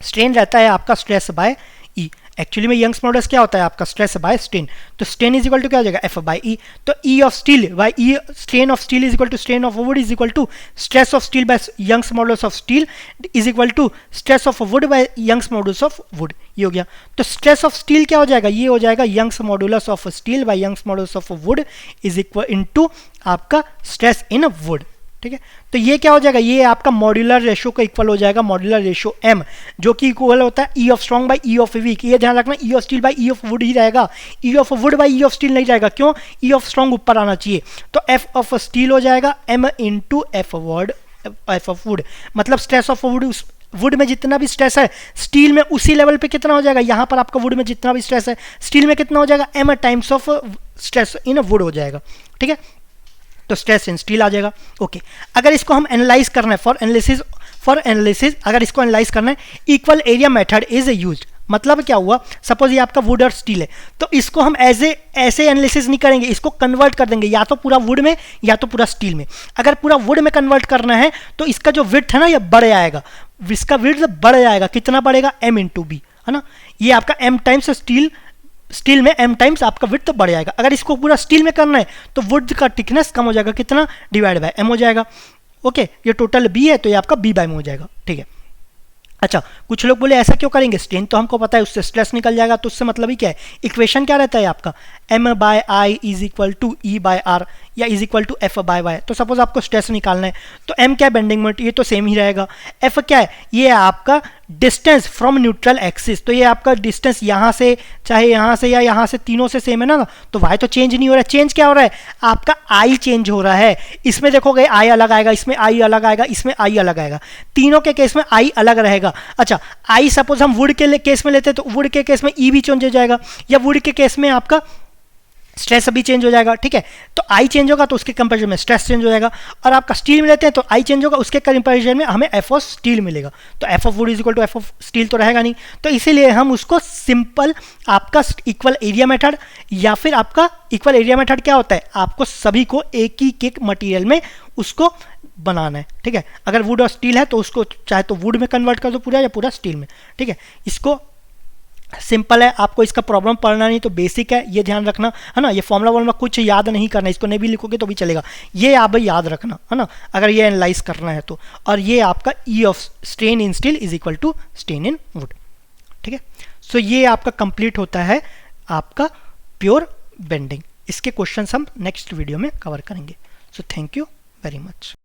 स्ट्रेन रहता है आपका स्ट्रेस बाय ई, एक्चुअली में यंग्स मॉडुलस क्या होता है आपका स्ट्रेस बाय स्ट्रेन, तो स्ट्रेन इज इक्वल टू क्या हो जाएगा, एफ बाय ई, तो e of steel by e, strain of steel is equal to strain of wood is equal to stress of steel by Young's modulus of steel is equal to stress of wood by Young's modulus of wood, ये हो गया। तो stress of steel क्या हो जाएगा, ये हो जाएगा Young's modulus of steel by Young's modulus of wood is equal into आपका स्ट्रेस इन वुड। ठीक है, तो ये क्या हो जाएगा, ये आपका मॉड्यूलर रेशो का इक्वल हो जाएगा, मॉड्यूलर रेशो m, जो कि इक्वल होता है E of strong by E of weak. ये ध्यान रखना, E of steel by E of wood ही रहेगा, E of wood by E of steel नहीं रहेगा, क्यों, ई ऑफ स्ट्रॉन्ग ऊपर आना चाहिए। तो एफ ऑफ स्टील हो जाएगा m into F of would, मतलब स्ट्रेस ऑफ वुड में जितना भी स्ट्रेस है स्टील में उसी लेवल पे कितना हो जाएगा, यहाँ पर आपका वुड में जितना भी स्ट्रेस है स्टील में कितना हो जाएगा, m times of stress in would हो जाएगा। ठीक है, तो स्ट्रेस इन स्टील आ जाएगा। ओके, अगर इसको हम एनालाइज करना है फॉर एनालिसिस अगर इसको एनालाइज करना है, equal area method is used. मतलब क्या हुआ, सपोज ये आपका वुड और स्टील है, तो इसको हम ऐसे एनालिसिस नहीं करेंगे, इसको कन्वर्ट कर देंगे या तो पूरा वुड में या तो पूरा स्टील में। अगर पूरा वुड में कन्वर्ट करना है तो इसका जो विड्थ है ना ये बढ़ जाएगा, इसका विड्थ बढ़ जाएगा, कितना बढ़ेगा, m इंटू बी, है ना, ये आपका m टाइम्स स्टील में m टाइम्स आपका विड्थ बढ़ जाएगा। अगर इसको पूरा स्टील में करना है तो वुड का थिकनेस कम हो जाएगा, कितना, डिवाइड बाय m हो जाएगा। ओके, ये टोटल b है तो ये आपका b बाय m हो जाएगा। ठीक है, अच्छा, कुछ लोग बोले ऐसा क्यों करेंगे, स्ट्रेन तो हमको पता है उससे स्ट्रेस निकल जाएगा, तो उससे मतलब ही क्या है, इक्वेशन क्या रहता है आपका, m by I is equal to E by R या is equal to F by Y. तो सपोज आपको स्ट्रेस निकालना है तो m क्या है, बेंडिंग मोमेंट, ये तो सेम ही रहेगा। f क्या है, ये आपका डिस्टेंस फ्रॉम न्यूट्रल एक्सिस, तो ये आपका डिस्टेंस यहाँ से चाहे यहाँ से या यहाँ से तीनों से सेम है ना, तो y तो चेंज नहीं हो रहा है, चेंज क्या हो रहा है, आपका i चेंज हो रहा है। इसमें देखोगे i अलग आएगा, इसमें i अलग आएगा, इसमें i अलग आएगा, तीनों के केस में i अलग रहेगा। अच्छा, i सपोज हम वुड के केस में लेते हैं तो वुड के केस में e भी चेंज हो जाएगा, या वुड के केस में आपका स्ट्रेस भी चेंज हो जाएगा। ठीक है, तो आई चेंज होगा तो उसके कंपैरिजन में स्ट्रेस चेंज हो जाएगा, और आपका स्टील में लेते हैं तो आई चेंज होगा, उसके कंपैरिजन में हमें एफ ऑफ स्टील मिलेगा। तो f of wood is equal to f of steel तो रहेगा नहीं, तो इसीलिए हम उसको सिंपल आपका इक्वल एरिया मेथड, या फिर आपका इक्वल एरिया मेथड क्या होता है, आपको सभी को एक ही एक मटीरियल में उसको बनाना है। ठीक है, अगर वुड और स्टील है तो उसको चाहे तो वुड में कन्वर्ट कर दो पूरा या पूरा स्टील में। ठीक है, इसको सिंपल है, आपको इसका प्रॉब्लम पढ़ना नहीं तो बेसिक है, ये ध्यान रखना, है ना। ये फॉर्मूला कुछ याद नहीं करना, इसको नहीं भी लिखोगे तो भी चलेगा, ये आप भाई याद रखना, है ना, अगर ये एनालाइज करना है तो। और ये आपका e of strain in steel is equal to strain in wood. ठीक है, सो ये आपका कंप्लीट होता है आपका प्योर बेंडिंग। इसके क्वेश्चंस हम नेक्स्ट वीडियो में कवर करेंगे। So thank you very much.